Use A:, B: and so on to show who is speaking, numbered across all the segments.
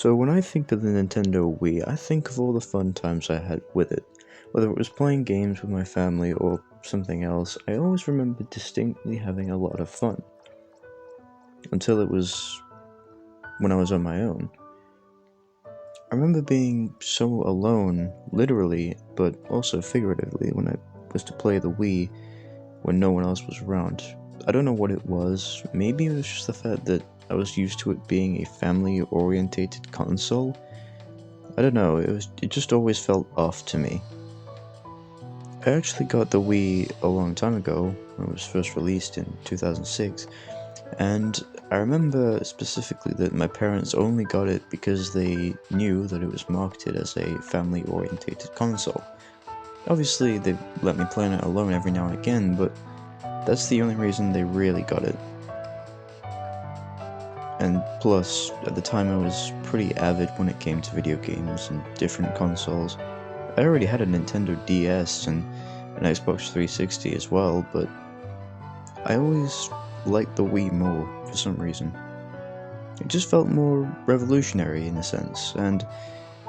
A: So when I think of the Nintendo Wii, I think of all the fun times I had with it. Whether it was playing games with my family or something else, I always remember distinctly having a lot of fun. Until it was when I was on my own. I remember being so alone, literally, but also figuratively, when I was to play the Wii when no one else was around. I don't know what it was. Maybe it was just the fact that I was used to it being a family-orientated console. I don't know, it just always felt off to me. I actually got the Wii a long time ago, when it was first released in 2006, and I remember specifically that my parents only got it because they knew that it was marketed as a family-orientated console. Obviously, they let me play on it alone every now and again, but that's the only reason they really got it. And plus, at the time I was pretty avid when it came to video games and different consoles. I already had a Nintendo DS and an Xbox 360 as well, but I always liked the Wii more for some reason. It just felt more revolutionary in a sense, and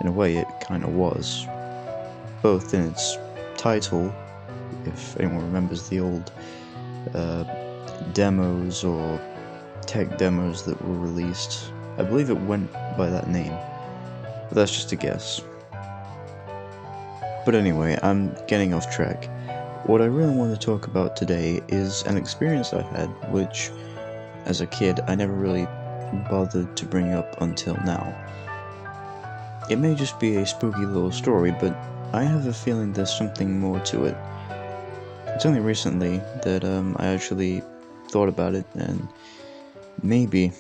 A: in a way it kinda was. Both in its title, if anyone remembers the old demos or tech demos that were released. I believe it went by that name, but that's just a guess. But anyway, I'm getting off track. What I really want to talk about today is an experience I had, which, as a kid, I never really bothered to bring up until now. It may just be a spooky little story, but I have a feeling there's something more to it. It's only recently that I actually thought about it and maybe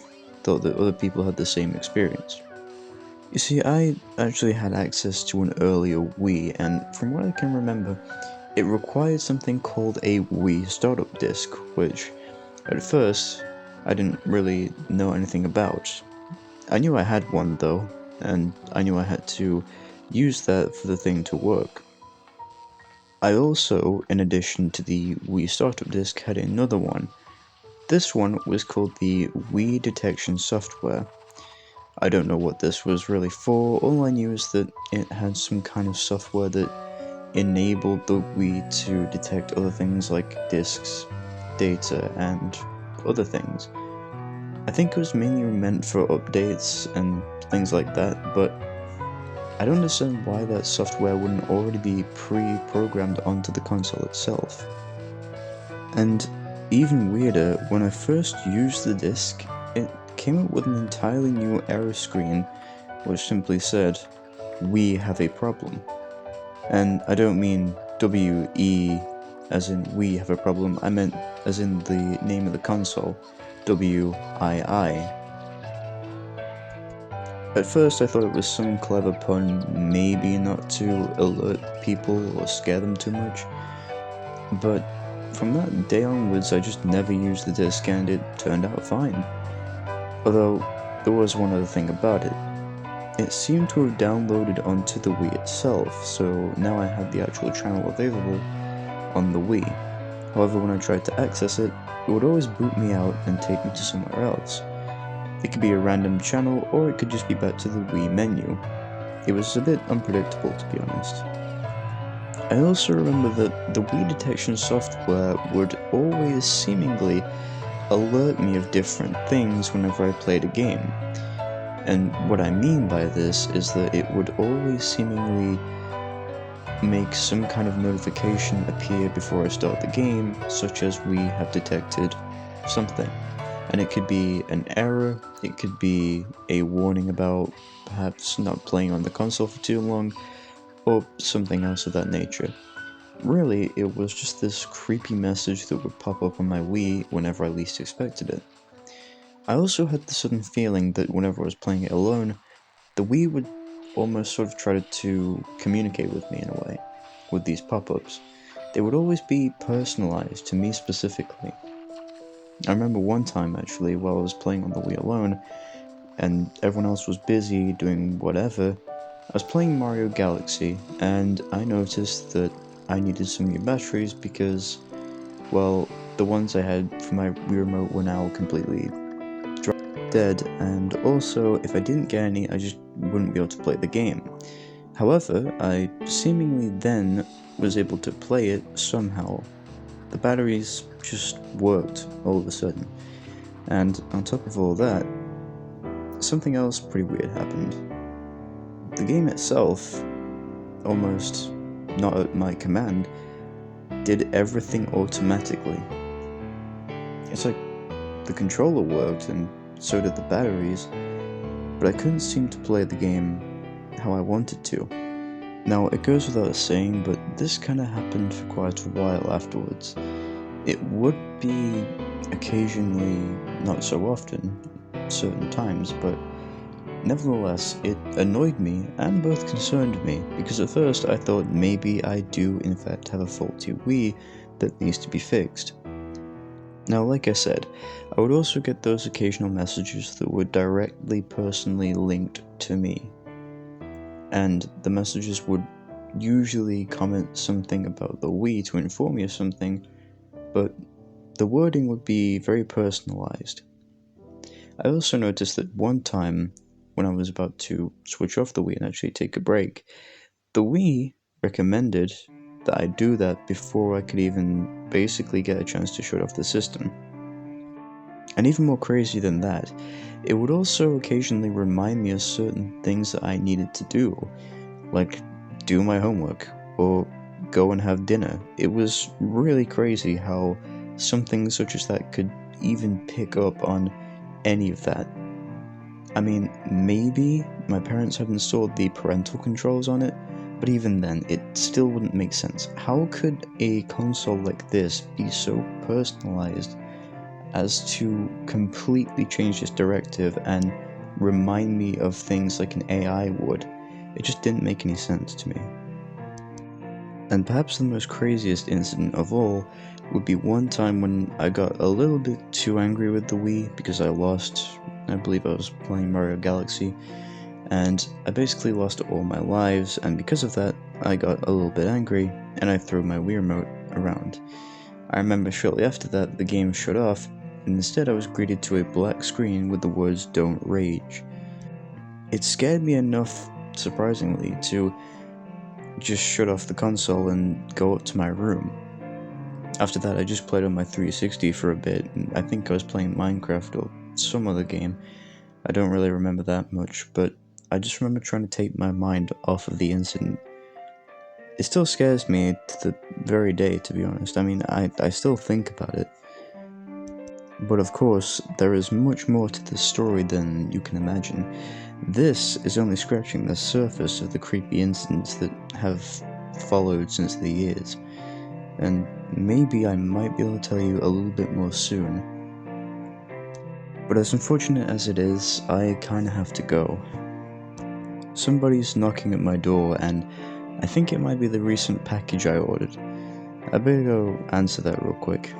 A: thought that other people had the same experience. You see, I actually had access to an earlier Wii, and from what I can remember, it required something called a Wii startup disc, which, at first, I didn't really know anything about. I knew I had one though, and I knew I had to use that for the thing to work. I also, in addition to the Wii startup disc, had another one. This one was called the Wii Detection software. I don't know what this was really for, all I knew is that it had some kind of software that enabled the Wii to detect other things like discs, data, and other things. I think it was mainly meant for updates and things like that, but I don't understand why that software wouldn't already be pre-programmed onto the console itself. And even weirder, when I first used the disc, it came up with an entirely new error screen which simply said, "We have a problem." And I don't mean W-E as in we have a problem, I meant as in the name of the console, W-I-I. At first I thought it was some clever pun, maybe not to alert people or scare them too much, but from that day onwards I just never used the disc and it turned out fine. Although, there was one other thing about it. It seemed to have downloaded onto the Wii itself, so now I had the actual channel available on the Wii. However, when I tried to access it, it would always boot me out and take me to somewhere else. It could be a random channel, or it could just be back to the Wii menu. It was a bit unpredictable, to be honest. I also remember that the Wii Detection software would always seemingly alert me of different things whenever I played a game. And what I mean by this is that it would always seemingly make some kind of notification appear before I start the game, such as we have detected something. And it could be an error, it could be a warning about perhaps not playing on the console for too long, or something else of that nature. Really, it was just this creepy message that would pop up on my Wii whenever I least expected it. I also had the sudden feeling that whenever I was playing it alone, the Wii would almost sort of try to communicate with me in a way, with these pop-ups. They would always be personalized to me specifically. I remember one time actually, while I was playing on the Wii alone, and everyone else was busy doing whatever, I was playing Mario Galaxy, and I noticed that I needed some new batteries because, well, the ones I had for my Wii remote were now completely dry. dead, and also if I didn't get any, I just wouldn't be able to play the game. However, I seemingly then was able to play it somehow. The batteries just worked all of a sudden. And on top of all that, something else pretty weird happened. The game itself, almost not at my command, did everything automatically. It's like the controller worked and so did the batteries, but I couldn't seem to play the game how I wanted to. Now, it goes without saying, but this kinda happened for quite a while afterwards. It would be occasionally, not so often, certain times, but nevertheless, it annoyed me and both concerned me, because at first I thought maybe I do in fact have a faulty Wii that needs to be fixed. Now, like I said, I would also get those occasional messages that were directly personally linked to me. And the messages would usually comment something about the Wii to inform me of something, but the wording would be very personalized. I also noticed that one time, when I was about to switch off the Wii and actually take a break, the Wii recommended that I do that before I could even basically get a chance to shut off the system. And even more crazy than that, it would also occasionally remind me of certain things that I needed to do, like do my homework or go and have dinner. It was really crazy how something such as that could even pick up on any of that. I mean, maybe my parents had installed the parental controls on it, but even then, it still wouldn't make sense. How could a console like this be so personalized as to completely change its directive and remind me of things like an AI would? It just didn't make any sense to me. And perhaps the most craziest incident of all would be one time when I got a little bit too angry with the Wii because I lost, I believe I was playing Mario Galaxy, and I basically lost all my lives, and because of that, I got a little bit angry, and I threw my Wii remote around. I remember shortly after that, the game shut off, and instead I was greeted to a black screen with the words "Don't Rage." It scared me enough, surprisingly, to just shut off the console and go up to my room. After that, I just played on my 360 for a bit, and I think I was playing Minecraft or some other game. I don't really remember that much, but I just remember trying to take my mind off of the incident. It still scares me to the very day, to be honest. I mean, I still think about it. But of course, there is much more to this story than you can imagine. This is only scratching the surface of the creepy incidents that have followed since the years, and maybe I might be able to tell you a little bit more soon. But as unfortunate as it is, I kinda have to go. Somebody's knocking at my door, and I think it might be the recent package I ordered. I better go answer that real quick.